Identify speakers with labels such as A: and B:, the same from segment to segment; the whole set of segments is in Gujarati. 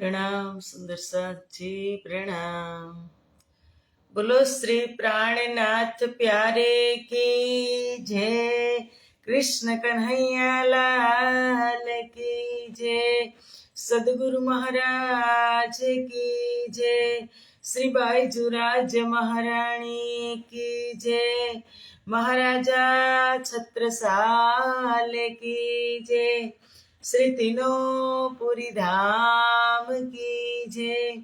A: प्रणाम सुंदर साथ जी प्रणाम। बोलो श्री प्राणनाथ प्यारे की जय। कृष्ण कन्हैया लाल की जय। सदगुरु महाराज की जय। श्री बाईजुराज महारानी की जय। महाराजा छत्रसाल की जय। श्री तीनों धाम की जय।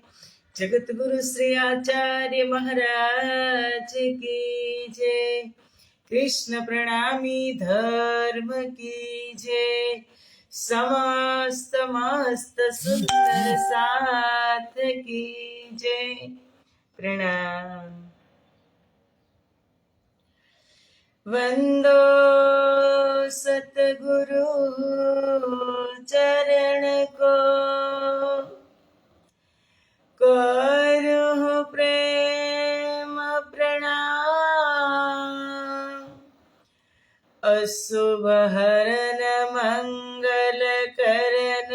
A: जगत गुरु श्री आचार्य महाराज की जय। कृष्ण प्रणामी धर्म की जय। समस्त मस्त सुंदर साथ की जय। प्रणाम। वंदो सतगुरु चरण को, करो प्रेम प्रणाम। अशुभ हरन मंगल करन,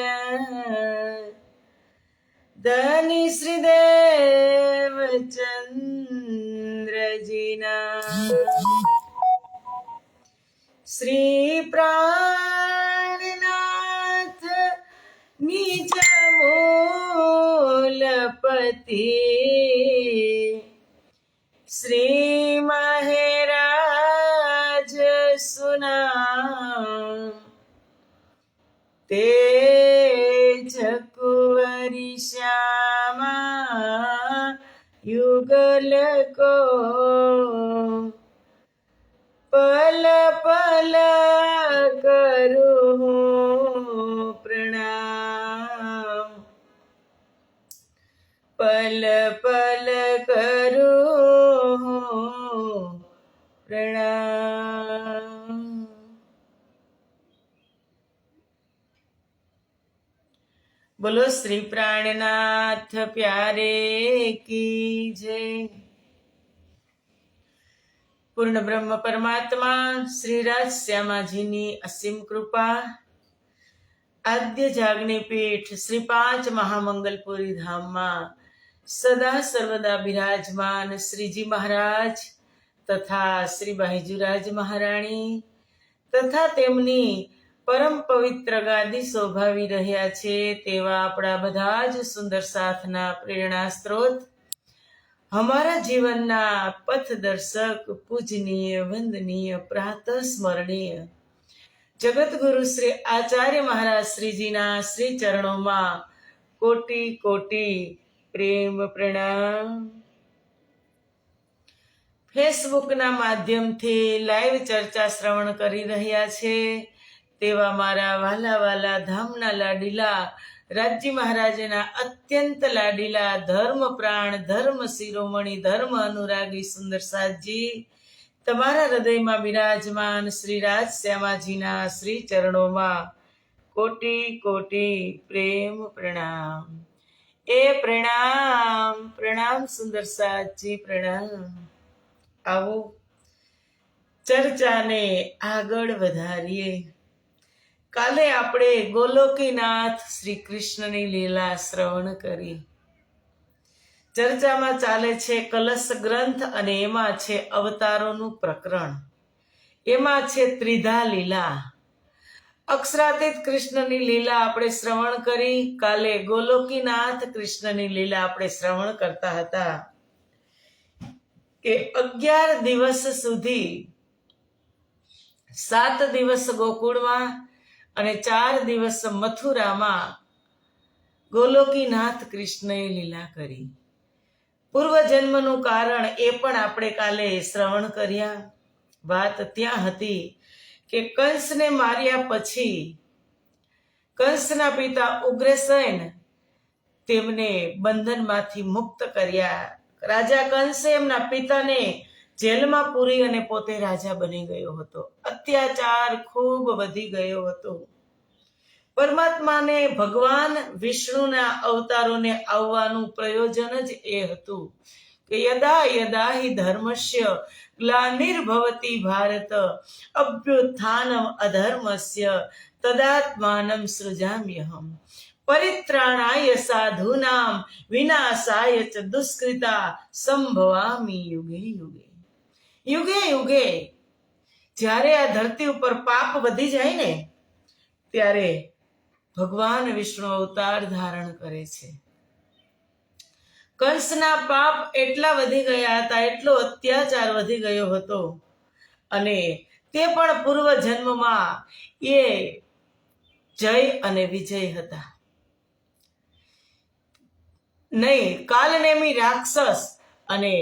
A: धनी श्रीदेव चंद्र जीना। श्री प्राणनाथ निज मूलपति, श्री महराज सुना। तेज कुंवरी श्यामा युगल को, पल पल करूं प्रणाम। पल पल करूं प्रणाम। बोलो श्री प्राणनाथ प्यारे की जय। પૂર્ણ બ્રહ્મ પરમાત્મા શ્રીરાજ શ્યામાજીની અસીમ કૃપા, આદ્ય જાગની પીઠ શ્રી પાંચ મહામંગલપુરી ધામમાં સદા સર્વદા બિરાજમાન શ્રીજી મહારાજ તથા શ્રી બાઈજુરાજ મહારાણી તથા તેમની પરમ પવિત્ર ગાદી શોભાવી રહ્યા છે તેવા આપણા બધા જ સુંદર સાથના પ્રેરણા સ્ત્રોત, हमारा जीवनना पथदर्शक पूजनीय वंदनीय प्रातः स्मरणीय जगत गुरु श्री आचार्य महाराज श्रीजीना श्री चरणों में कोटि कोटि प्रेम प्रणाम। फेसबुक ना माध्यम थी लाइव चर्चा श्रवण करी रह्या छे तेवा मारा वाला वाला धामना लाडीला राजी महाराजना अत्यंत लाडीला धर्म प्राण धर्म शिरोमणि धर्म अनुरागी सुंदर साथजी तमारा हृदय में विराजमान श्री राज श्यामाजीना श्री चरणों में कोटि कोटि प्रेम प्रणाम। ए प्रणाम प्रणाम सुंदर साथजी प्रणाम। आवो चर्चा ने आगळ वधारीए। काले आपणे गोलोकीनाथ श्री कृष्णनी लीला श्रवण करी। चर्चामां चाले छे कलश ग्रंथ अने एमां छे अवतारोनुं प्रकरण। एमां छे त्रिधा लीला। अक्षरातीत कृष्णनी लीला आपणे श्रवण करी। काले गोलोकीनाथ कृष्णनी लीला आपणे श्रवण करता हता के 11 दिवस सुधी 7 दिवस गोकुळमां અને 4 દિવસ મથુરામાં ગોલોકીનાથ કૃષ્ણએ લીલા કરી। પૂર્વ જન્મનું કારણ એ પણ આપણે કાલે શ્રવણ કર્યા। વાત ત્યાં હતી કે કંસને માર્યા પછી કંસના પિતા ઉગ્રસેન તેમને બંધનમાંથી મુક્ત કર્યા। રાજા કંસે એમના પિતાને જેલમાં પૂરી અને પોતે રાજા બની ગયો હતો। અત્યાચાર ખૂબ વધી ગયો હતો। પરમાત્માને ભગવાન વિષ્ણુના અવતારોને આવવાનું પ્રયોજન જ એ હતું કે યદા યદા હિ ધર્મસ્ય ગ્લાનિર્ભવતિ ભારત અભ્યુત્થાનમ અધર્મસ્ય તદાત્માનમ સૃજામ્યહમ। પરિત્રાણાય સાધુનામ વિનાશાય ચ દુષ્કૃતા સંભવામી યુગે યુગે. યુગે યુગે જ્યારે આ ધરતી ઉપર પાપ વધી જાય ને ત્યારે ભગવાન વિષ્ણુ અવતાર ધારણ કરે છે. કંસના પાપ એટલા વધી ગયા હતા, એટલો અત્યાચાર વધી ગયો હતો, અને તે પણ પૂર્વ જન્મમાં એ જય અને વિજય હતા. નહીં, કાલનેમી રાક્ષસ અને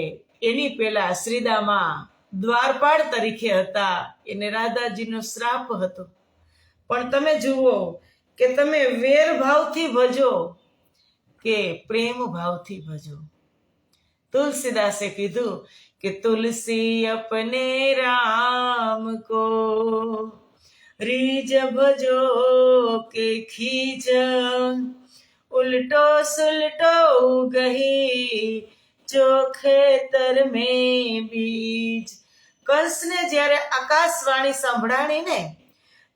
A: એની પેલા શ્રીદામા દ્વારપાળ તરીકે હતા. એને રાધાજીનો શ્રાપ હતો. પણ તમે જુઓ કે તમે વેર ભાવથી ભજો કે પ્રેમ ભાવથી ભજો. તુલસીદાસે કીધું કે તુલસી અપને રામ કો રીજ ભજો કે ખીજ ઉલટો સુલટો ગહી જો ખેતર મેં બીજ. કંસને જ્યારે આકાશવાણી સાંભળાણી ને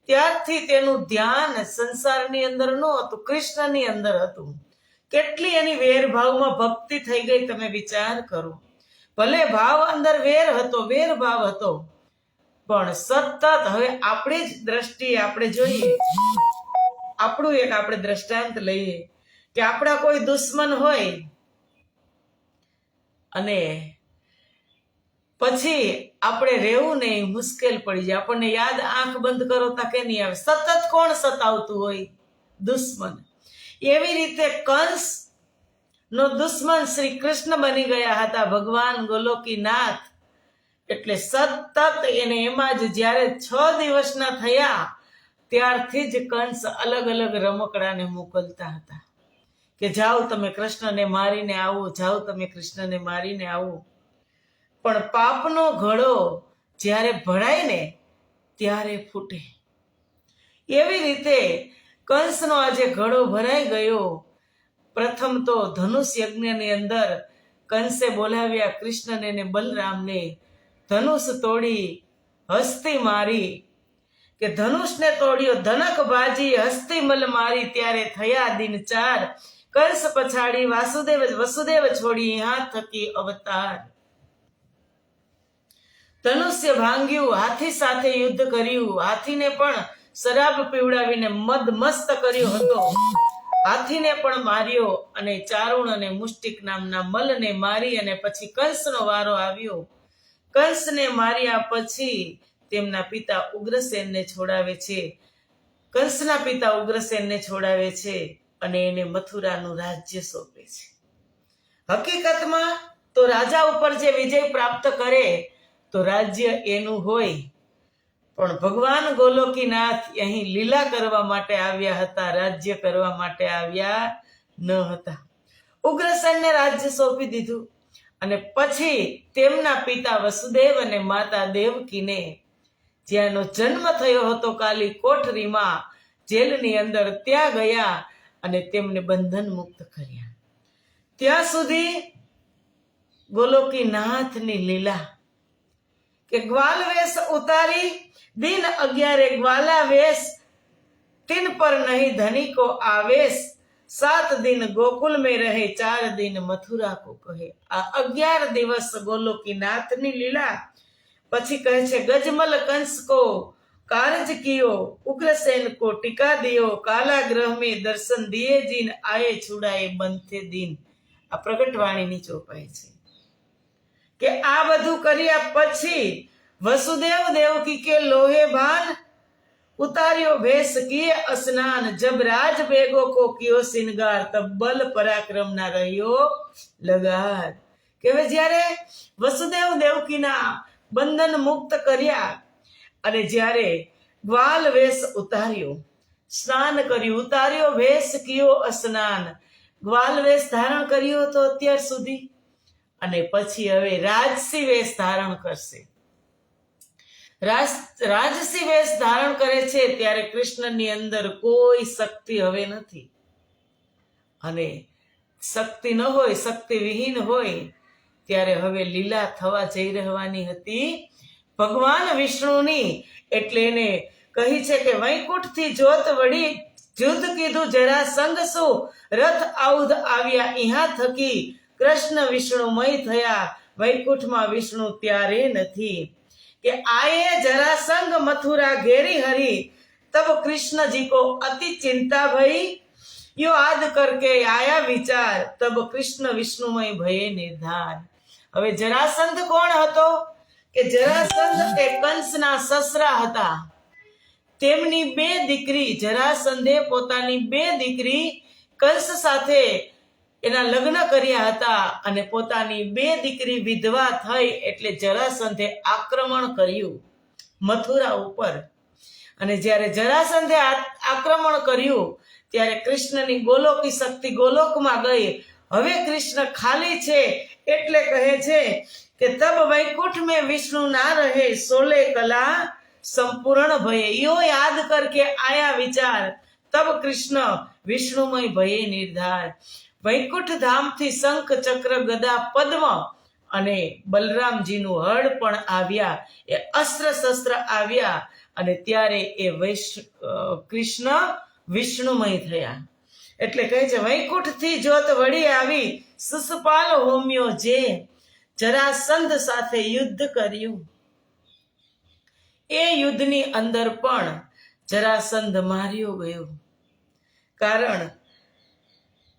A: ત્યારથી તેનું ધ્યાન સંસારની અંદર નહોતું, કૃષ્ણની અંદર હતું. કેટલી એની વેરભાવમાં ભક્તિ થઈ ગઈ, તમે વિચાર કરો. ભલે ભાવ અંદર વેર હતો, વેર ભાવ હતો, પણ સતત હવે આપણી જ દ્રષ્ટિએ આપણે જોઈએ, આપણું એક આપણે દ્રષ્ટાંત લઈએ કે આપણા કોઈ દુશ્મન હોય અને પછી આપણે રહેવું નહીં, મુશ્કેલ પડી જાય. આપણને યાદ આંખ બંધ કરો તા કે નહીં આવે. સતત કોણ સતાવતું હોય? દુશ્મન. એવી રીતે કંસ નો દુશ્મન શ્રી કૃષ્ણ બની ગયા હતા, ભગવાન ગોલોકીનાથ. એટલે સતત એને એમાં જ જ્યારે 6 દિવસના થયા ત્યારથી જ કંસ અલગ અલગ રમકડાને મોકલતા હતા કે જાઓ તમે કૃષ્ણને મારીને આવો, જાઓ તમે કૃષ્ણને મારીને આવો. પણ પાપનો ઘડો જ્યારે ભરાય ને ત્યારે ફૂટે. એવી રીતે કંસનો આજે ઘડો ભરાઈ ગયો. પ્રથમ તો ધનુષ યજ્ઞની અંદર કંસે બોલાવ્યા કૃષ્ણને ને બલરામને. ધનુષ તોડી, હસ્તી મારી, કે ધનુષને તોડ્યો, ધનક ભાજી, હસ્તી મલ મારી. ત્યારે થયા દિન 4. કંસ પછાડી વસુદેવ છોડી હાથ થકી અવતાર. ધનુષ્ય ભાંગ્યું, હાથી સાથે યુદ્ધ કર્યું. હાથીને પણ શરાબ પીવડાવીને મદ મસ્ત કર્યો હતો. હાથીને પણ માર્યો અને ચારુણ અને મુષ્ટિક નામના મલને મારી. અને પછી કંસનો વારો આવ્યો. કંસને માર્યા પછી તેમના પિતા ઉગ્રસેનને છોડાવે છે. કંસના પિતા ઉગ્રસેનને છોડાવે છે અને એને મથુરાનું રાજ્ય સોંપે છે. હકીકતમાં તો રાજા ઉપર જે વિજય પ્રાપ્ત કરે તો રાજ્ય એનું હોય, પણ ભગવાન ગોલોકીનાથ અહીં લીલા કરવા માટે આવ્યા હતા, રાજ્ય કરવા માટે આવ્યા ન હતા. ઉગ્રસેનને રાજ્ય સોંપી દીધું અને પછી તેમના પિતા વસુદેવ અને માતા દેવકીને જ્યાંનો જન્મ થયો હતો કાલી કોઠરીમાં, જેલની અંદર, ત્યાં ગયા અને તેમને બંધન મુક્ત કર્યા. ત્યાં સુધી ગોલોકીનાથની લીલા કે ગ્વાલ વેશ ઉતારી દિન 11 ગ્વાલા વેશ, તિન પર નહીં ધની કો આવેશ, 7 दिन गोकुल में रहे 4 दिन मथुरा को कहे. આ 11 દિવસ ગોલોકીનાથની લીલા. પછી કહે છે ગજમલ કંસ કો કારજ કિયો, ઉગ્રસેન को टिका दियो, काला ग्रह में दर्शन दिए जिन, आए छुड़ाए બંધે દિન. આ પ્રગટવાણીની ચોપાઈ છે કે આ બધું કર્યા પછી વસુદેવ દેવકી કે લોહે ભાન, ઉતાર્યો ભેસ કિए स्नान, जब राज बेगो को कियो सिंगार, तब बल पराक्रम ना રહ્યો લગાર. કે જ્યારે વસુદેવ દેવકીના બંધન મુક્ત કર્યા અને જ્યારે ગ્વાલ વેશ ઉતાર્યો, સ્નાન કર્યું, ઉતાર્યો ભેસ કિયો સ્નાન, ગ્વાલ વેશ ધારણ કર્યો હતો અત્યાર સુધી, અને પછી હવે રાજસી વેશ ધારણ કરશે. રાજસી વેશ ધારણ કરે છે ત્યારે કૃષ્ણની અંદર કોઈ શક્તિ હવે નથી, અને શક્તિ ન હોય, શક્તિ વિહીન હોય ત્યારે હવે લીલા થવા જઈ રહેવાની હતી ભગવાન વિષ્ણુની. એટલે એને કહી છે કે વૈકુંઠથી જ્યોત વળી જુદ્ધ કીધું જરાસંઘ શું, રથ આયુધ આવ્યા ઇહા થકી, કૃષ્ણ વિષ્ણુમય થયા, વૈકુંઠમાં વિષ્ણુ ત્યારે નથી। कि आए जरासंग मथुरा घेरी हरी, तब कृष्ण जी को अति चिंता भई, यो आद करके आया विचार, तब कृष्ण विष्णुमय भये निर्धार। હવે જરાસંધ કોણ હતો કે જરાસંધ એ કંસના સસરા હતા। તેમની બે દીકરી, જરાસંધે પોતાની બે દીકરી કંસ સાથે એના લગ્ન કર્યા હતા અને પોતાની બે દીકરી વિધવા થઈ એટલે જરાસંધે આક્રમણ કર્યું મથુરા ઉપર। અને જ્યારે જરાસંધે આક્રમણ કર્યું ત્યારે કૃષ્ણની ગોલોકી શક્તિ ગોલોકમાં ગઈ। હવે કૃષ્ણ ખાલી છે એટલે કહે છે કે તબ વૈકુંઠ में विष्णु ना रहे, सोले कला संपूर्ण भये, यो याद करके आया विचार, तब कृष्ण विष्णुमय भये निर्धार। વૈકુંઠ ધામથી શંખ ચક્ર ગદા પદ્મ અને બલરામજીનું હળ પણ આવ્યા, એ અસ્ત્ર શસ્ત્ર આવ્યા અને ત્યારે એ કૃષ્ણ વિષ્ણુમય થયા। એટલે કહે છે વૈકુંઠથી જ્યોત વળી આવી, શિશુપાલ હોમ્યો જે, જરાસંધ સાથે યુદ્ધ કર્યું। એ યુદ્ધની અંદર પણ જરાસંધ માર્યો ગયો, કારણ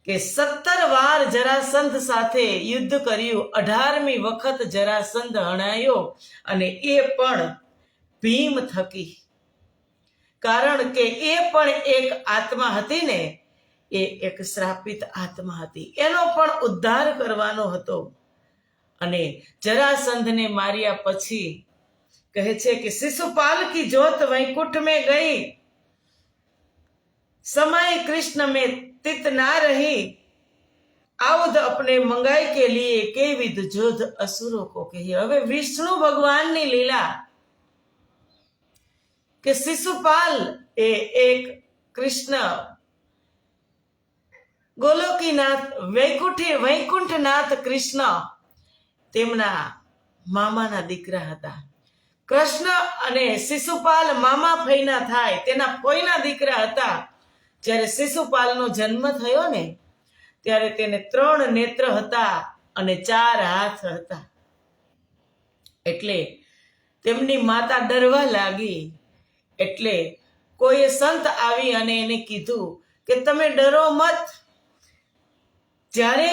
A: કે 17 વાર જરાસંધ સાથે યુદ્ધ કર્યું। 18મી વખત જરાસંધ હણાયો અને એ પણ ભીમ થકી, કારણ કે એ પણ એક આત્મા હતી ને, એ એક શ્રાપિત આત્મા હતી, એનો પણ ઉદ્ધાર કરવાનો હતો। અને જરાસંધને માર્યા પછી કહે છે કે શિશુપાલ की ज्योत वैकुंठ में गई, समय कृष्ण में तित ना रही, आउद अपने मंगाई के लिए के विद जोध असुरों को कही। હવે વિષ્ણુ ભગવાનની લીલા કે શિશુપાલ એ એક કૃષ્ણ ગોલોકીનાથ વૈકુંઠનાથ કૃષ્ણ તેમના મામાના દીકરા હતા। કૃષ્ણ અને શિશુપાલ મામા ફઈના થાય, તેના ફોઈના દીકરા હતા। જ્યારે શિશુપાલનો જન્મ થયો ને ત્યારે તેને 3 નેત્ર હતા અને 4 હાથ હતા। એટલે તેમની માતા ડરવા લાગી, એટલે કોઈએ સંત આવી અને એને કીધું કે તમે ડરો મત, જ્યારે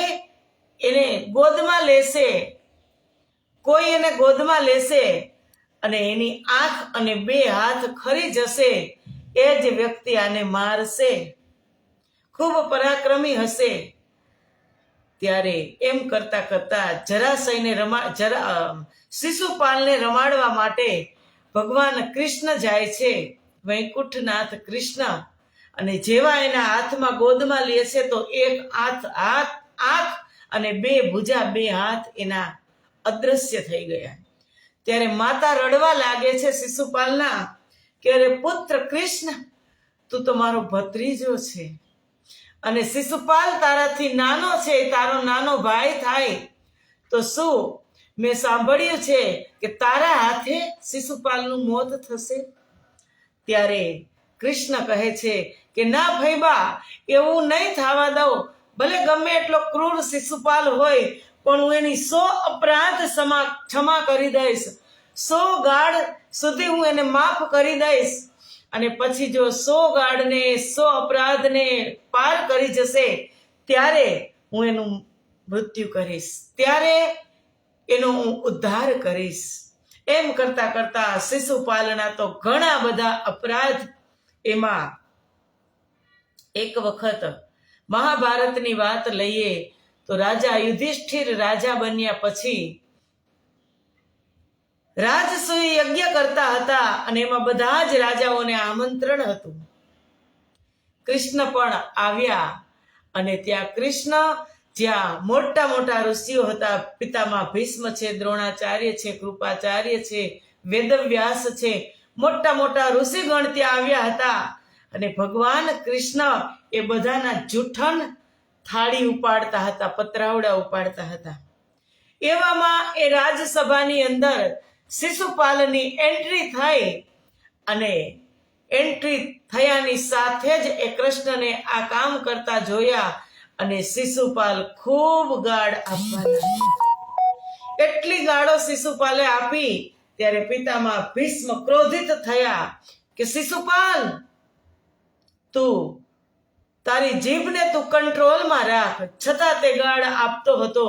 A: એને ગોદમાં લેશે, કોઈ એને ગોદમાં લેશે અને એની આંખ અને 2 હાથ ખરી જશે, એ જ વ્યક્તિ આને મારશે, ખૂબ પરાક્રમી હશે। ત્યારે એમ કરતા કરતા શિશુપાલને રમાડવા માટે ભગવાન કૃષ્ણ જાય છે, વૈકુંઠનાથ કૃષ્ણ, અને જેવા એના હાથમાં ગોદમાં લે છે તો એક આંખ અને 2 ભુજા 2 હાથ એના અદ્રશ્ય થઈ ગયા। ત્યારે માતા રડવા લાગે છે શિશુપાલના કે અરે પુત્ર કૃષ્ણ, તું તો મારો ભત્રીજો છે અને શિશુપાલ તારાથી નાનો છે, તારો નાનો ભાઈ થાય, તો શું મેં સાંભળ્યું છે કે તારા હાથે શિશુપાલનું મોત થશે। ત્યારે કૃષ્ણ કહે છે કે ના ભઈબા, એવું નહીં થવા દઉં, ભલે ગમે એટલો ક્રૂર શિશુપાલ હોય પણ હું એની 100 અપરાધ ક્ષમા કરી દઈશ, 100 ગાળ સુધી હું એને માફ કરી દઈશ। અને પછી જો 100 ગાળને 100 અપરાધને પાર કરી જશે ત્યારે હું એનું મૃત્યુ કરીશ, ત્યારે એનો હું ઉદ્ધાર કરીશ। એમ કરતા કરતા શિશુપાલના તો ઘણા બધા અપરાધ। એમાં એક વખત મહાભારતની વાત લઈએ તો રાજા યુધિષ્ઠિર રાજા બન્યા પછી રાજસૂય યજ્ઞ કરતા હતા અને એમાં બધા જ રાજાઓને આમંત્રણ હતું। કૃષ્ણ પણ આવ્યા અને ત્યાં કૃષ્ણ જ્યાં મોટા મોટા ઋષિઓ હતા, પિતામહ ભીષ્મ છે, દ્રોણાચાર્ય છે, કૃપાચાર્ય છે, વેદવ્યાસ છે, મોટા મોટા ઋષિગણ ત્યાં આવ્યા હતા। અને ભગવાન કૃષ્ણ એ બધાના જૂઠન થાળી ઉપાડતા હતા, પતરાવડા ઉપાડતા હતા। એવામાં એ રાજસભાની અંદર શિશુપાલની એન્ટ્રી થઈ અને એન્ટ્રી થયાની સાથે જ એ કૃષ્ણને આ કામ કરતા જોયા અને શિશુપાલ ખૂબ ગાળ આપવા લાગ્યા। એટલી ગાળો શિશુપાલે આપી ત્યારે પિતામહ ભીષ્મ ક્રોધિત થયા કે શિશુપાલ, તું તારી જીભને તું કંટ્રોલમાં રાખ, છતાં તે ગાળ આપતો હતો।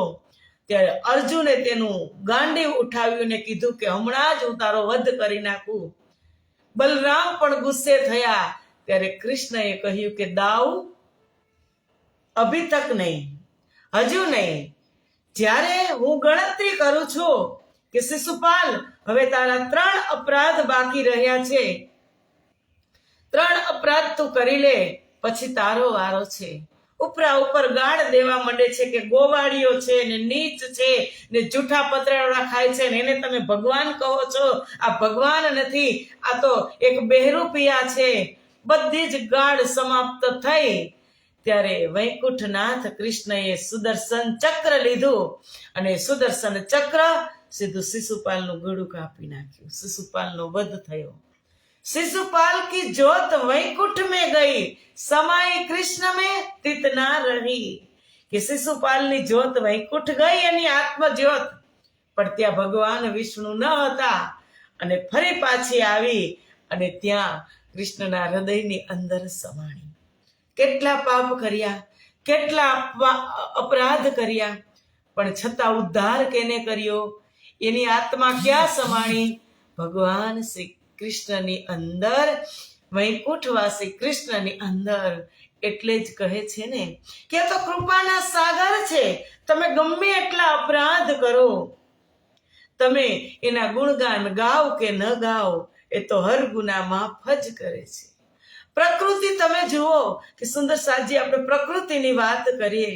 A: ત્યારે અર્જુને તેનું ગાંડીવ ઉઠાવ્યું ને કીધું કે હમણાં જ હું તારો વધ કરી નાખું। બલરામ પણ ગુસ્સે થયા ત્યારે કૃષ્ણએ કહ્યું કે દાઉ અભી તક નહીં, હજુ નહીં, જ્યારે હું ગણતરી કરું છું કે શિશુપાલ હવે તારા 3 અપરાધ બાકી રહ્યા છે, 3 અપરાધ તું કરી લે, પછી તારો વારો છે। ઉપરા ઉપર ગાળ દેવા માંડે છે કે ગોવાળીઓ છે ને નીચ છે ને જૂઠા પતરાવડા ખાય છે ને એને તમે ભગવાન કહો છો, આ ભગવાન નથી, આ તો એક બહેરૂપિયા છે। બધી જ ગાળ સમાપ્ત થઈ ત્યારે વૈકુંઠનાથ કૃષ્ણએ સુદર્શન ચક્ર લીધું અને સુદર્શન ચક્ર સીધું શિશુપાલનું ગળું કાપી નાખ્યું। શિશુપાલનો વધ થયો। शिशुपाल की ज्योत वैकुंठ में गई, समाई कृष्ण में तित ना रही। कि शिशुपाल ની જ્યોત વૈકુંઠ ગઈ, એની આત્મ જ્યોત, પણ ત્યાં ભગવાન વિષ્ણુ ન હતા અને ફરી પાછી આવી અને ત્યાં કૃષ્ણના હૃદયની અંદર સમાણી। કેટલા પાપ કર્યા, કેટલા અપરાધ કર્યા, પણ છતાં ઉદ્ધાર કેને કર્યો? એની આત્મા ક્યાં સમાણી? ભગવાન શ્રી કૃષ્ણની અંદર, વૈકુંઠવાસી કૃષ્ણની અંદર। એટલે જ કહે છે ને કે તો કૃપાના સાગર છે, તમે ગમે એટલા અપરાધ કરો, તમે એના ગુણગાન ગાઓ કે ન ગાઓ, એ તો હર ગુના માફ જ કરે છે। પ્રકૃતિ તમે જુઓ કે સુંદર સાજી, આપણે પ્રકૃતિની વાત કરીએ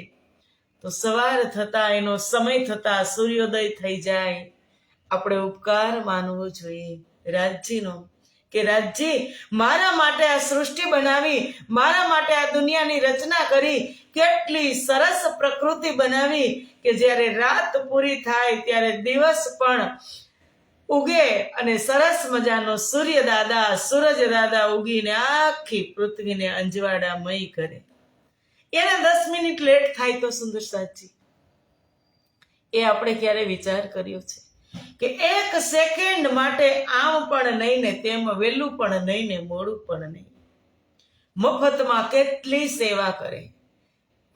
A: તો સવાર થતા, એનો સમય થતા સૂર્યોદય થઈ જાય। આપણે ઉપકાર માનવો જોઈએ રાજ્યનો કે રાજ્ય મારા માટે આ સૃષ્ટિ બનાવી, મારા માટે આ દુનિયાની રચના કરી, કેટલી સરસ પ્રકૃતિ બનાવી કે જ્યારે રાત પૂરી થાય ત્યારે દિવસ પણ ઉગે અને સરસ મજાનો સૂર્ય દાદા, સૂરજ દાદા ઉગીને આખી પૃથ્વીને અંજવાડામય કરે। એને 10 મિનિટ લેટ થાય તો સુંદર સાચી, એ આપણે ક્યારે વિચાર કર્યો છે કે 1 સેકન્ડ માટે આમ પણ નહીં ને તેમ વહેલું પણ નહીં ને મોડું પણ નહીં, મફતમાં કેટલી સેવા કરે,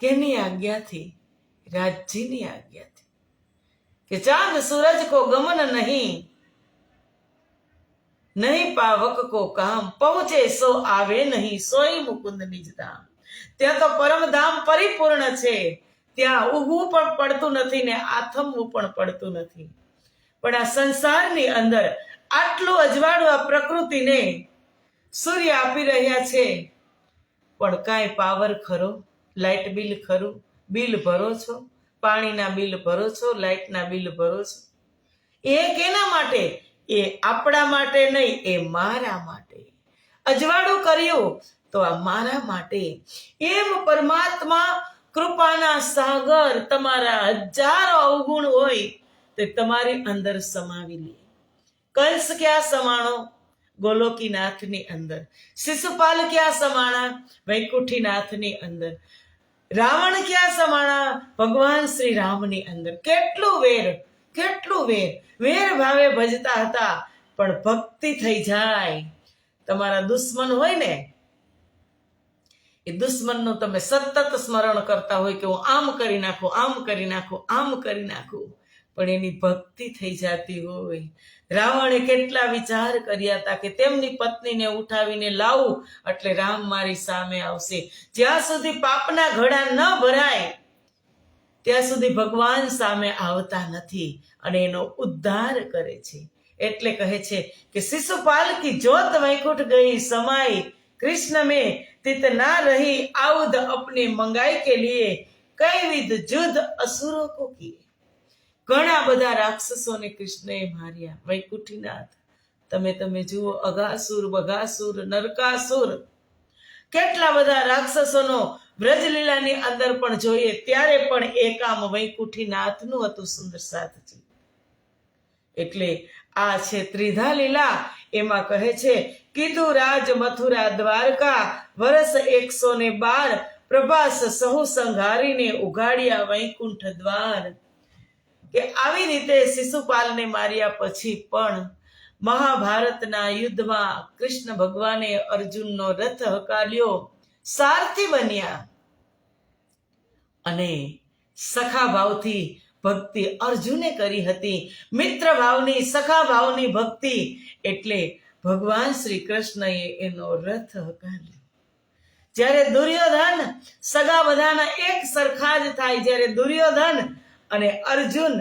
A: કેની આજ્ઞાથી? રાજ્યની આજ્ઞાથી। કે ચાંદ सूरज को गमन नहीं, नहीं पावक को काम, पहुंचे सो आवे नहीं, सोई मुकुंद निज धाम। ત્યાં તો પરમધામ પરિપૂર્ણ છે, ત્યાં ઉગવું પણ પડતું નથી ને આથમવું પણ પડતું નથી। પણ આ સંસારની અંદર આટલું અજવાળું આ પ્રકૃતિને સૂર્ય આપી રહ્યા છે, પણ કાંઈ પાવર ખરો? લાઇટ બિલ ખરું? બિલ ભરો છો, પાણીના બિલ ભરો છો, લાઇટના બિલ ભરો છો, એ કેના માટે? એ આપણા માટે નહીં, એ મારા માટે। અજવાળું કર્યું તો આ મારા માટે। એમ પરમાત્મા કૃપાના સાગર તમારા હજારો અવગુણ હોય તે તમારી અંદર સમાવી લે। કંસ ક્યાં સમાણો? ગોલોકીનાથની અંદર। શિશુપાલ ક્યાં સમાણા? વૈકુંઠીનાથની અંદર। રાવણ ક્યાં સમાણા? ભગવાન શ્રી રામની અંદર। કેટલું વેર, કેટલું વેર, વેર ભાવે ભજતા હતા, પણ ભક્તિ થઈ જાય। તમારા દુશ્મન હોય ને, એ દુશ્મનનું તમે સતત સ્મરણ કરતા હોય કે હું આમ કરી નાખું, આમ કરી નાખું, આમ કરી નાખું, પણ એની ભક્તિ થઈ જતી હોય। રાવણે કેટલા વિચાર કર્યા હતા કે તેમની પત્નીને ઉઠાવીને લાવું એટલે રામ મારી સામે આવશે। જ્યાં સુધી પાપના ઘડા ન ભરાય ત્યાં સુધી ભગવાન સામે આવતા નથી અને એનો ઉદ્ધાર કરે છે। એટલે કહે છે કે શિશુપાલ કી જ્યોત વૈકુંઠ ગઈ, समाई कृष्ण में तित ना रही, आउद अपने मंगाई के लिए, कई विध युद्ध असुरों को किए। ઘણા બધા રાક્ષસોને કૃષ્ણએ માર્યા। વૈકુંઠીનાથ તમે જુઓ, અઘાસુર, બઘાસુર, નરકાસુર, કેટલા બધા રાક્ષસોનો વ્રજલીલાની અંદર પણ જોઈએ ત્યારે પણ એ કામ વૈકુંઠીનાથનું હતું સુંદર સાથજી। એટલે આ છે ત્રિધા લીલા. એમાં કહે છે, કીધું રાજ મથુરા દ્વારકા, વરસ 112, પ્રભાસ સહુ સંઘારીને ઉઘાડ્યા વૈકુંઠ દ્વાર. કે આવી રીતે શિશુપાલને માર્યા પછી પણ મહાભારતના યુદ્ધમાં કૃષ્ણ ભગવાને અર્જુનનો રથ હકાલ્યો, સારથી બન્યા અને સખા ભાવથી ભક્તિ અર્જુને કરી હતી. મિત્ર ભાવની, સખા ભાવની ભક્તિ, એટલે ભગવાન શ્રી કૃષ્ણએ એનો રથ હકાલ્યો. જ્યારે દુર્યોધન, સગા બધાના એક સરખા જ થાય, જ્યારે દુર્યોધન અને અર્જુન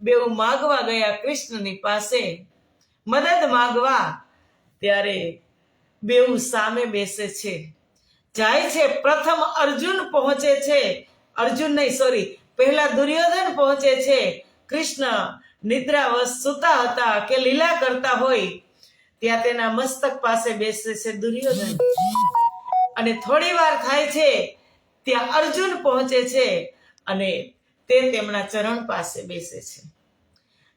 A: બેઉ માગવા ગયા કૃષ્ણની પાસે મદદ માગવા, ત્યારે બેઉ સામે બેસે છે, જાય છે. પ્રથમ અર્જુન પહોંચે છે, અર્જુન નહીં સોરી, પહેલા દુર્યોધન પહોંચે છે. કૃષ્ણ નિદ્રાવશ સૂતા હતા કે લીલા કરતા હોય ત્યાં તેના મસ્તક પાસે બેસે છે દુર્યોધન. અને થોડી વાર થાય છે ત્યાં અર્જુન પહોંચે છે અને તે તેમના ચરણ પાસે બેસે છે.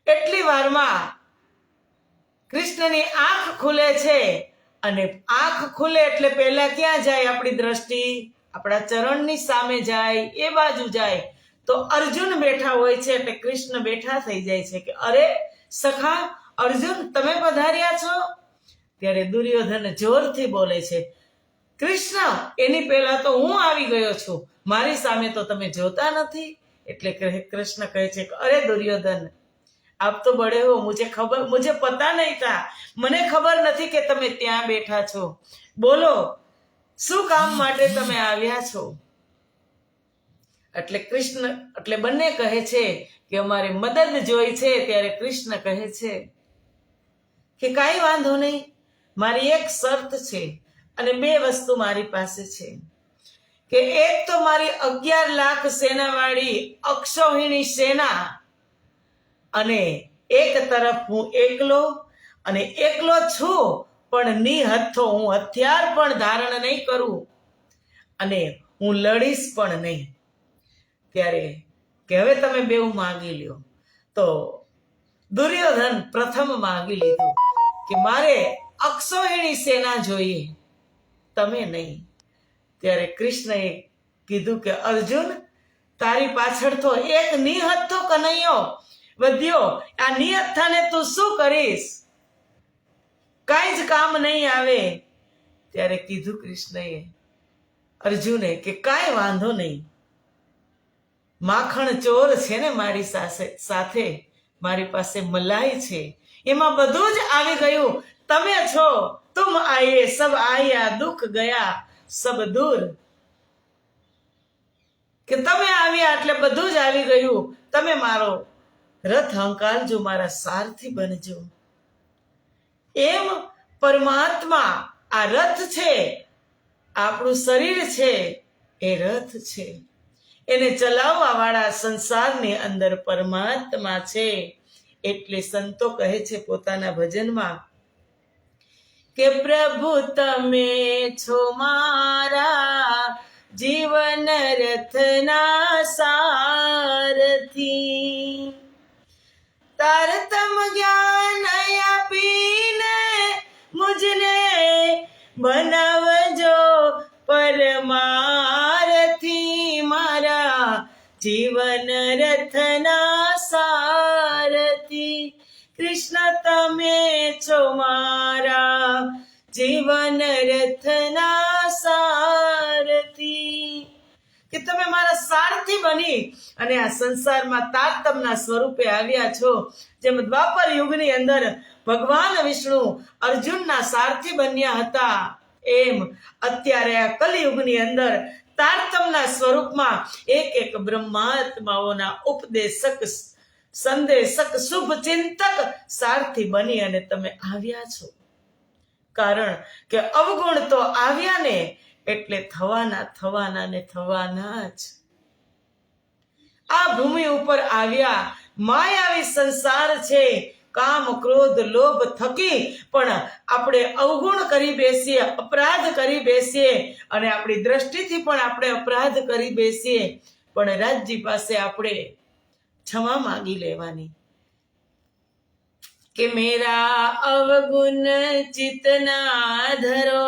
A: એટલી વારમાં કૃષ્ણની આંખ ખુલે છે અને આંખ ખુલે એટલે પહેલા ક્યાં જાય આપણી દ્રષ્ટિ? આપણા ચરણની સામે જાય, એ બાજુ જાય. તો અર્જુન બેઠા હોય છે એટલે કૃષ્ણ બેઠા થઈ જાય છે કે અરે સખા અર્જુન, તમે પધાર્યા છો? ત્યારે દુર્યોધન જોરથી બોલે છે, કૃષ્ણ, એની પહેલા તો હું આવી ગયો છું, મારી સામે તો તમે જોતા નથી. એટલે કૃષ્ણ કહે છે કે અરે દુર્યોધન, આપ તો બડે હો, મુझे પતા નહીં था, મને ખબર નથી કે તમે ત્યાં બેઠા છો. બોલો, શું કામ માટે તમે આવ્યા છો? એટલે બંને કહે છે કે અમારે મદદ જોઈ છે. ત્યારે કૃષ્ણ કહે છે કે કાંઈ વાંધો નહીં, મારી એક શરત છે અને 2 વસ્તુ મારી પાસે છે. કે એક તો મારી 11 લાખ સેનાવાળી અક્ષૌહિણી સેના, અને એક તરફ હું એકલો, અને એકલો છું પણ નિહથ્થો, હું હથિયાર પણ ધારણ નહીં કરું અને હું લડીશ પણ નહીં. ત્યારે કે હવે તમે બેઉ માગી લ્યો. તો દુર્યોધન પ્રથમ માગી લીધું કે મારે અક્ષૌહિણી સેના જોઈએ, તમે નહીં. ત્યારે કૃષ્ણએ કીધું કે અર્જુન, તારી પાછળ તો એક નિહથ્થો કનૈયો વધ્યો, આ નિહથ્થાને તું શું કરીશ? કાંઈ જ કામ નહીં આવે. ત્યારે કીધું કૃષ્ણએ અર્જુને કે કાંઈ વાંધો નહીં, માખણ ચોર છે ને મારી સાથે, મારી પાસે મલાઈ છે, એમાં બધું જ આવી ગયું. તમે છો, તુમ આયે સબ આયા, દુઃખ ગયા સબ દૂર. કે તમે આવ્યા એટલે બધું જ આવી ગયું. તમે મારો રથ હંકારજો, મારા સારથી બનજો. એમ પરમાત્મા આ રથ છે, આપણું શરીર છે એ રથ છે. એને ચલાવવા વાળા સંસારની અંદર પરમાત્મા છે. એટલે સંતો કહે છે પોતાના ભજનમાં કે પ્રભુ તમે છો મારા જીવન રથના સારથી, તારતમ જ્ઞાન આપીને મુજને બનાવજો પરમારથી, મારા જીવન રથના સારથી. કૃષ્ણ તમે છો મારા જીવન રથના સારથી. કે તમે મારા સારથી બની અને આ સંસારમાં તારતમના સ્વરૂપે આવ્યા છો. જેમ દ્વાપર યુગની અંદર ભગવાન વિષ્ણુ અર્જુનના સારથી બન્યા હતા, એમ અત્યારે આ કલિયુગની અંદર તારતમના સ્વરૂપમાં એક બ્રહ્માત્માઓના ઉપદેશક, સંદેશક, શુભ ચિંતક સારથી બની અને તમે આવ્યા છો. કારણ કે અવગુણ તો આવ્યા ને એટલે થવાના ને થવાના જ. આ ભૂમિ ઉપર આવ્યા, માયાવી સંસાર છે, કામ ક્રોધ લોભ થકી પણ આપણે અવગુણ કરી બેસીએ, અપરાધ કરી બેસીએ અને આપણી દ્રષ્ટિથી પણ આપણે અપરાધ કરી બેસીએ. પણ રાજજી પાસે આપણે ક્ષમા માંગી લેવાની कि मेरा अवगुण चितना धरो,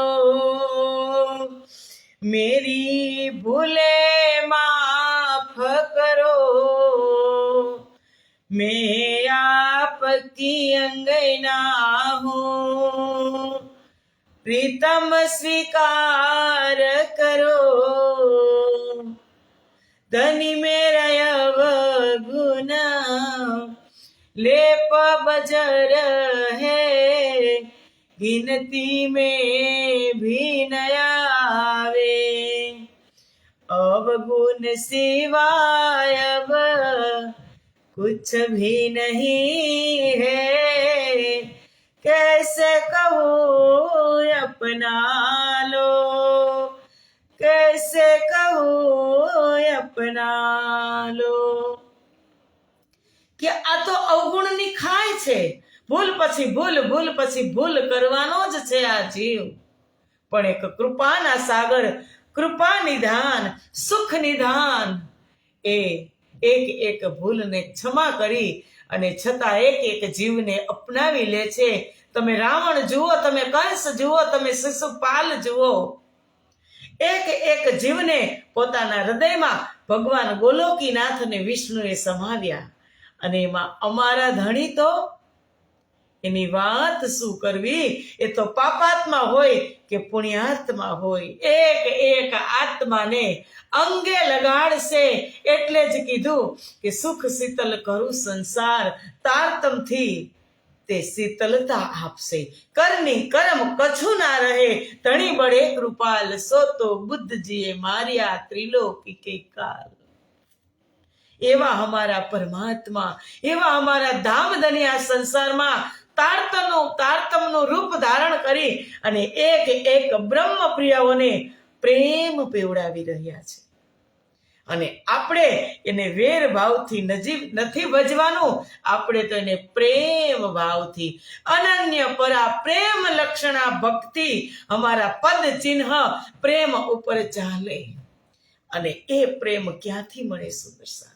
A: मेरी भूले माफ करो, मैं आपकी अंगना हूँ, प्रीतम स्वीकार करो, धनी मेरा अवगुण लेप बजर है, गिनती में भी न आवे, अवगुण सिवाय अब कुछ भी नहीं है, कैसे कहूँ अपना लो, कैसे कहूँ अपना लो। કે આ તો અવગુણની ખાય છે, ભૂલ પછી ભૂલ, ભૂલ પછી ભૂલ કરવાનો જ છે આ જીવ, પણ એક કૃપાના સાગર, કૃપા નિધાન, સુખ નિધાન એ એક એક ભૂલને ક્ષમા કરી અને છતાં એક એક જીવને અપનાવી લે છે. તમે રાવણ જુઓ, તમે કંસ જુઓ, તમે શિશુપાલ જુઓ, એક એક જીવને પોતાના હૃદયમાં ભગવાન ગોલોકીનાથ અને વિષ્ણુએ સમાવ્યા. અને એમાં અમારા ધણી તો એની વાત શું કરવી, એ તો પાપાત્મા હોય કે પુણ્યાત્મા હોય, એક એક આત્માને અંગે લગાડશે. એટલે જ કીધું કે સુખ શીતલ કરું સંસાર, તારતમથી તે શીતલતા આપશે. કરની કરમ કછું ના રહે, ધણી બળે કૃપાલ, સો તો બુદ્ધજીએ માર્યા ત્રિલોકી કે કાલ. એવા અમારા પરમાત્મા, એવા અમારા ધામધની આ સંસારમાં તારતમનું રૂપ ધારણ કરી અને એક એક બ્રહ્મ પ્રિયાઓને પ્રેમ પીવડાવી રહ્યા છે. અને આપણે એને વેર ભાવથી નથી ભજવાનું, આપણે તો એને પ્રેમ ભાવથી અનન્ય પરા પ્રેમ લક્ષણા ભક્તિ અમારા પદ ચિહ્ન પ્રેમ ઉપર ચાલે. અને એ પ્રેમ ક્યાંથી મળે સુંદર સાધજી?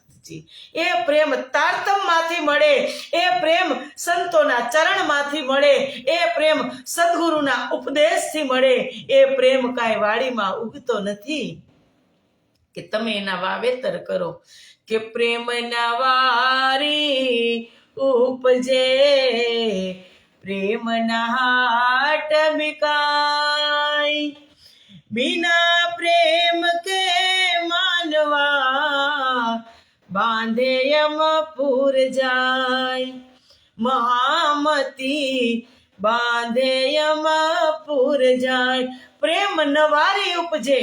A: એ પ્રેમ તારતમમાંથી મળે, એ પ્રેમ સંતોના ચરણમાંથી મળે, એ પ્રેમ સદગુરુના ઉપદેશથી મળે. એ પ્રેમ કાંઈ વાડીમાં ઉગતો નથી કે તમે એના વાવેતર કરો કે પ્રેમના વારી ઉપજે, પ્રેમના હાટ બિકાય, बिना प्रेम के मानवा बांधे यमपुर जाय, महामती बांधे यमपुर जाय. પ્રેમ નવારી ઉપજે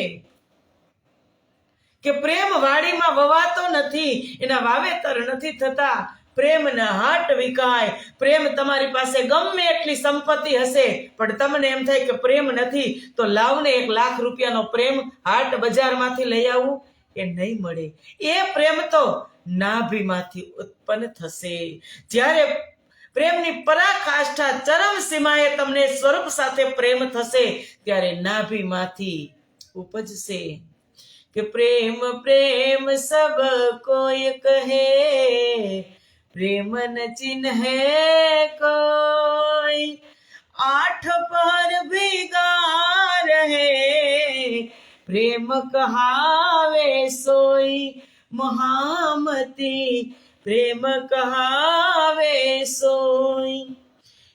A: કે પ્રેમ વાડીમાં વવાતો નથી, એના વાવેતર નથી થતા. પ્રેમના હાટ વિકાય. પ્રેમ તમારી પાસે ગમે એટલી સંપત્તિ હશે, પણ તમને એમ થાય કે પ્રેમ નથી, તો લાવને 1 લાખ રૂપિયાનો પ્રેમ હાટ બજારમાંથી લઈ આવું, એ નહીં મળે. એ પ્રેમ તો નાભીમાંથી ઉત્પન્ન થશે. જ્યારે પ્રેમની પરાકાષ્ઠા ચરમ સીમાએ તમને સ્વરૂપ સાથે પ્રેમ થશે, ત્યારે નાભીમાંથી ઉપજશે કે પ્રેમ પ્રેમ સબ કોઈ કહે, प्रेम न चिन्हे कोई, 8 पहर भीगा रहे, प्रेम कहावे सोई, महामती प्रेम कहावे सोई.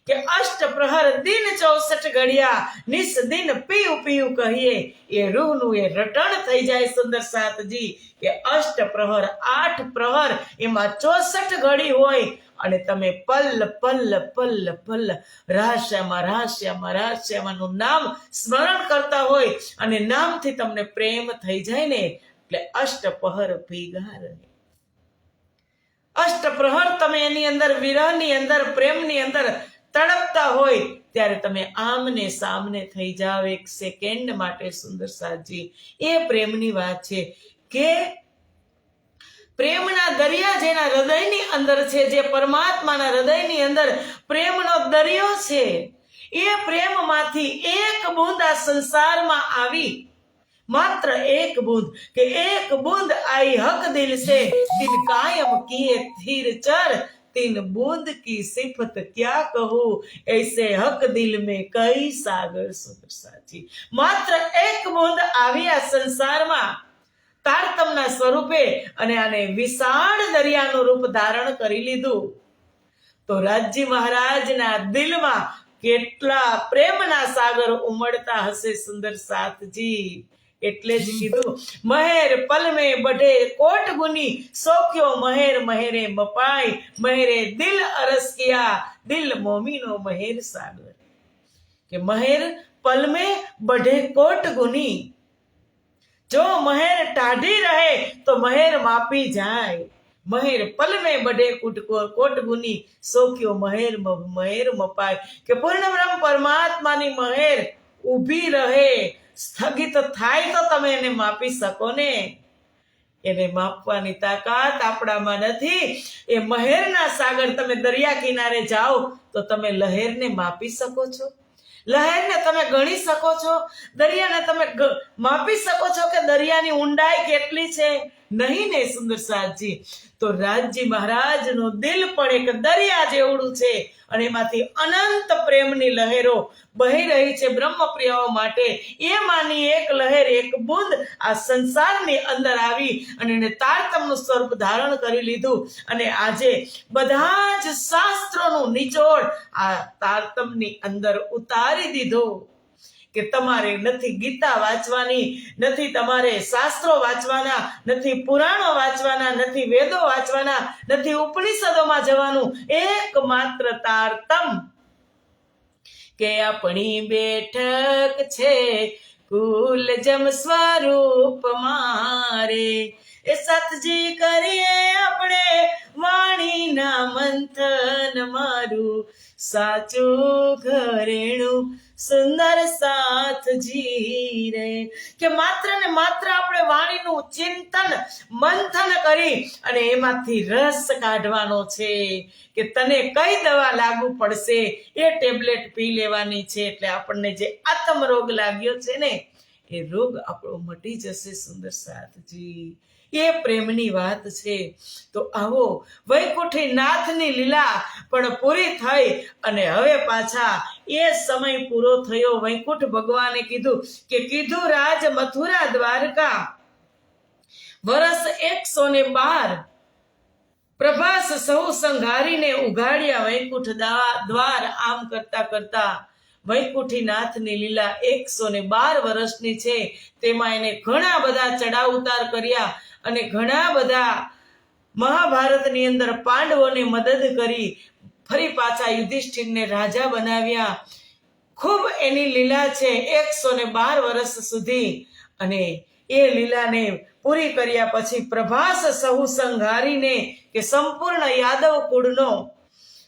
A: કે અષ્ટ પ્રહર દિન 64 ઘડિયા નિસ દિન પીયું પીયું કહીએ, એ રૂહનું એ રટણ થઈ જાય સુંદર સાતજી. કે અષ્ટ પ્રહર 8 પ્રહર એમાં 64 ઘડી હોય અને તમે પલ પલ પલ પલ રહસ્યમાંનું નામ સ્મરણ કરતા હોય અને નામથી તમને પ્રેમ થઈ જાય ને, એટલે અષ્ટ પ્રહર ભીગા રહે. અષ્ટ પ્રહર તમે એની અંદર વિરહની અંદર પ્રેમની અંદર તડપતા હોય ત્યારે તમે આમને સામને થઈ જાવ એક સેકન્ડ માટે સુંદર સાજી. એ પ્રેમની વાત છે કે પ્રેમના દરિયા જેના હૃદયની અંદર છે, જે પરમાત્માના હૃદયની અંદર પ્રેમનો દરિયો છે, એ પ્રેમમાંથી એક બૂંદ આ સંસારમાં આવી, માત્ર એક બूंद કે एक बूंद आई हक दिल से, तिन कायम किए थीर चर, तीन बूंद की सिफत क्या कहूं, ऐसे हक दिल में कई सागर। સુંદર સાજી, માત્ર એક બૂંદ આવી આ સંસારમાં તારતમના સ્વરૂપે અને આને વિશાળ દરિયાનું રૂપ ધારણ કરી લીધું, તો રાજજી મહારાજના દિલમાં કેટલા પ્રેમના સાગર ઉમળતા હશે સુંદર સાથજી। એટલે જ કીધું, મહેર પલ में बढ़े कोट गुनी, सोक्यो महेर महेरे मपाई, महेरे दिल अरस किया, दिल मोमिनो महेर सागर। કે મહેર પલ में बढ़े कोट गुनी, जो महेर टाढ़ी रहे तो महेर मापी जाए, महेर पल में बढ़े कोट गुनी, सोक्यो महेर महेर मपाय। કે પૂર્ણ બ્રહ્મ પરમાત્માની મહેર ઊભી રહે, સ્થગિત થાય તો તમે એને માપી શકો ને, એને માપવાની તાકાત આપણામાં નથી। એ મહેરના સાગર, તમે દરિયા કિનારે જાઓ તો તમે લહેરને માપી શકો છો, લહેરને તમે ગણી શકો છો, દરિયાને તમે માપી શકો છો કે દરિયાની ઊંડાઈ કેટલી છે? નહીં ને સુંદર સાથજી। તો રાજજી મહારાજનું દિલ પણ એક દરિયા જેવડું છે અને એમાંથી અનંત પ્રેમની લહેરો બહી રહી છે બ્રહ્મપ્રિયાઓ માટે। એમાંની એક લહેર, એક બૂંદ આ સંસારની અંદર આવી અને એને તારતમનું સ્વરૂપ ધારણ કરી લીધું અને આજે બધા જ શાસ્ત્રોનું નિચોડ આ તારતમની અંદર ઉતારી દીધો। કે તમારે નથી ગીતા વાંચવાની, નથી તમારે શાસ્ત્રો વાંચવાના, નથી પુરાણો વાંચવાના, નથી વેદો વાંચવાના, નથી ઉપનિષદોમાં જવાનું, એકમાત્ર તારતમ। કે આપણી બેઠક છે કુલ જમ સ્વરૂપ મારે, એ સતજી કરીએ આપણે વાણીના મંથન, મારું સાચું ઘરેણું સુંદર સાથજી રે। કે માત્ર ને માત્ર આપણે વાણીનું ચિંતન મંથન કરી અને એમાંથી રસ કાઢવાનો છે કે તને કઈ દવા લાગુ પડશે, એ ટેબ્લેટ પી લેવાની છે, એટલે આપણને જે આત્મ રોગ લાગ્યો છે ને એ રોગ આપણો મટી જશે સુંદર સાથજી। એ પ્રેમની વાત છે। તો આવો વૈકુંઠી નાથની લીલા પણ પૂરી થઈ અને હવે પાછા એ સમય પૂરો થયો। વૈકુંઠ ભગવાને કીધું રાજ મથુરા દ્વારકા વર્ષ 112, પ્રભાસ સહુ સંઘારીને ઉઘાડ્યા વૈકુંઠ દ્વાર। આમ કરતા કરતા વૈકુંઠી નાથની લીલા 112 વર્ષની છે, તેમાં એને ઘણા બધા ચડાવ ઉતાર કર્યા અને ઘણા બધા મહાભારતની અંદર પાંડવોને મદદ કરી, ફરી પાછા યુધિષ્ઠિરને રાજા બનાવ્યા। ખૂબ એની લીલા છે 112 વર્ષ સુધી। અને એ લીલાને પૂરી કર્યા પછી પ્રભાસ સહુ સંઘારીને કે સંપૂર્ણ યાદવ કુળનો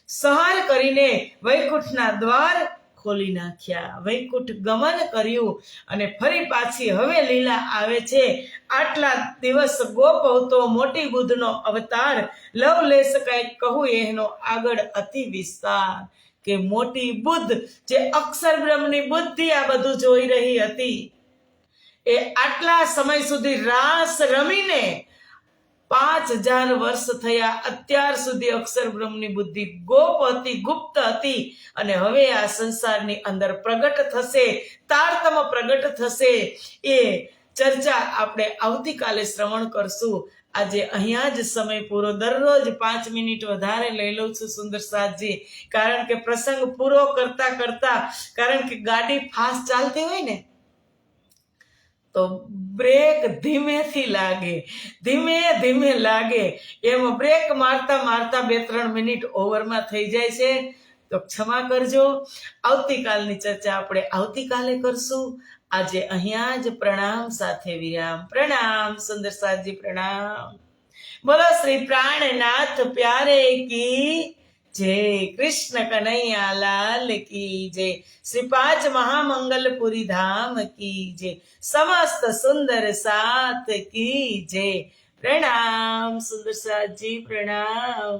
A: સંહાર કરીને વૈકુંઠના દ્વાર ખોલી નાખ્યા, વૈકુંઠ ગમન કર્યું અને ફરી પાછી હવે લીલા આવે છે। આટલા દિવસ ગોપ હતો મોટી બુદ્ધનો અવતાર, લવલેશ કંઈક કહું એનો આગળ અતિ વિસ્તાર। કે મોટી બુદ્ધ જે અક્ષર બ્રહ્મની બુદ્ધિ આ બધું જોઈ રહી હતી, એ આટલા સમય સુધી રાસ રમીને 5000 વર્ષ થયા, અત્યાર સુધી અક્ષર બ્રહ્મની બુદ્ધિ ગોપ હતી, ગુપ્ત હતી અને હવે આ સંસારની અંદર પ્રગટ થશે, તારતમ પ્રગટ થશે। એ ચર્ચા આપણે આવતીકાલે શ્રવણ કરશું। આજે અહીંયા જ સમય પૂરો, દરરોજ 5 મિનિટ વધારે લઈ લઉં છું સુંદર સાથજી, કારણ કે પ્રસંગ પૂરો કરતા કરતા, કારણ કે ગાડી ફાસ્ટ ચાલતી હોય ને તો બ્રેક ધીમેથી લાગે, ધીમે ધીમે લાગે, એમ બ્રેક મારતા મારતા 2-3 મિનિટ ઓવરમાં થઈ જાય છે, તો ક્ષમા કરજો। આવતીકાલની ચર્ચા આપણે આવતીકાલે કરશું। આજે અહીંયા જ પ્રણામ સાથે વિરામ। પ્રણામ સુંદર સાથજી, પ્રણામ। બોલો શ્રી પ્રાણનાથ પ્યારે કી જય, કૃષ્ણ કનૈયા લાલ કી જય, શ્રી 5 મહામંગલપુરી ધામ કી જય, સમસ્ત સુંદર સાથ કી જય। પ્રણામ સુંદર સાથજી, પ્રણામ।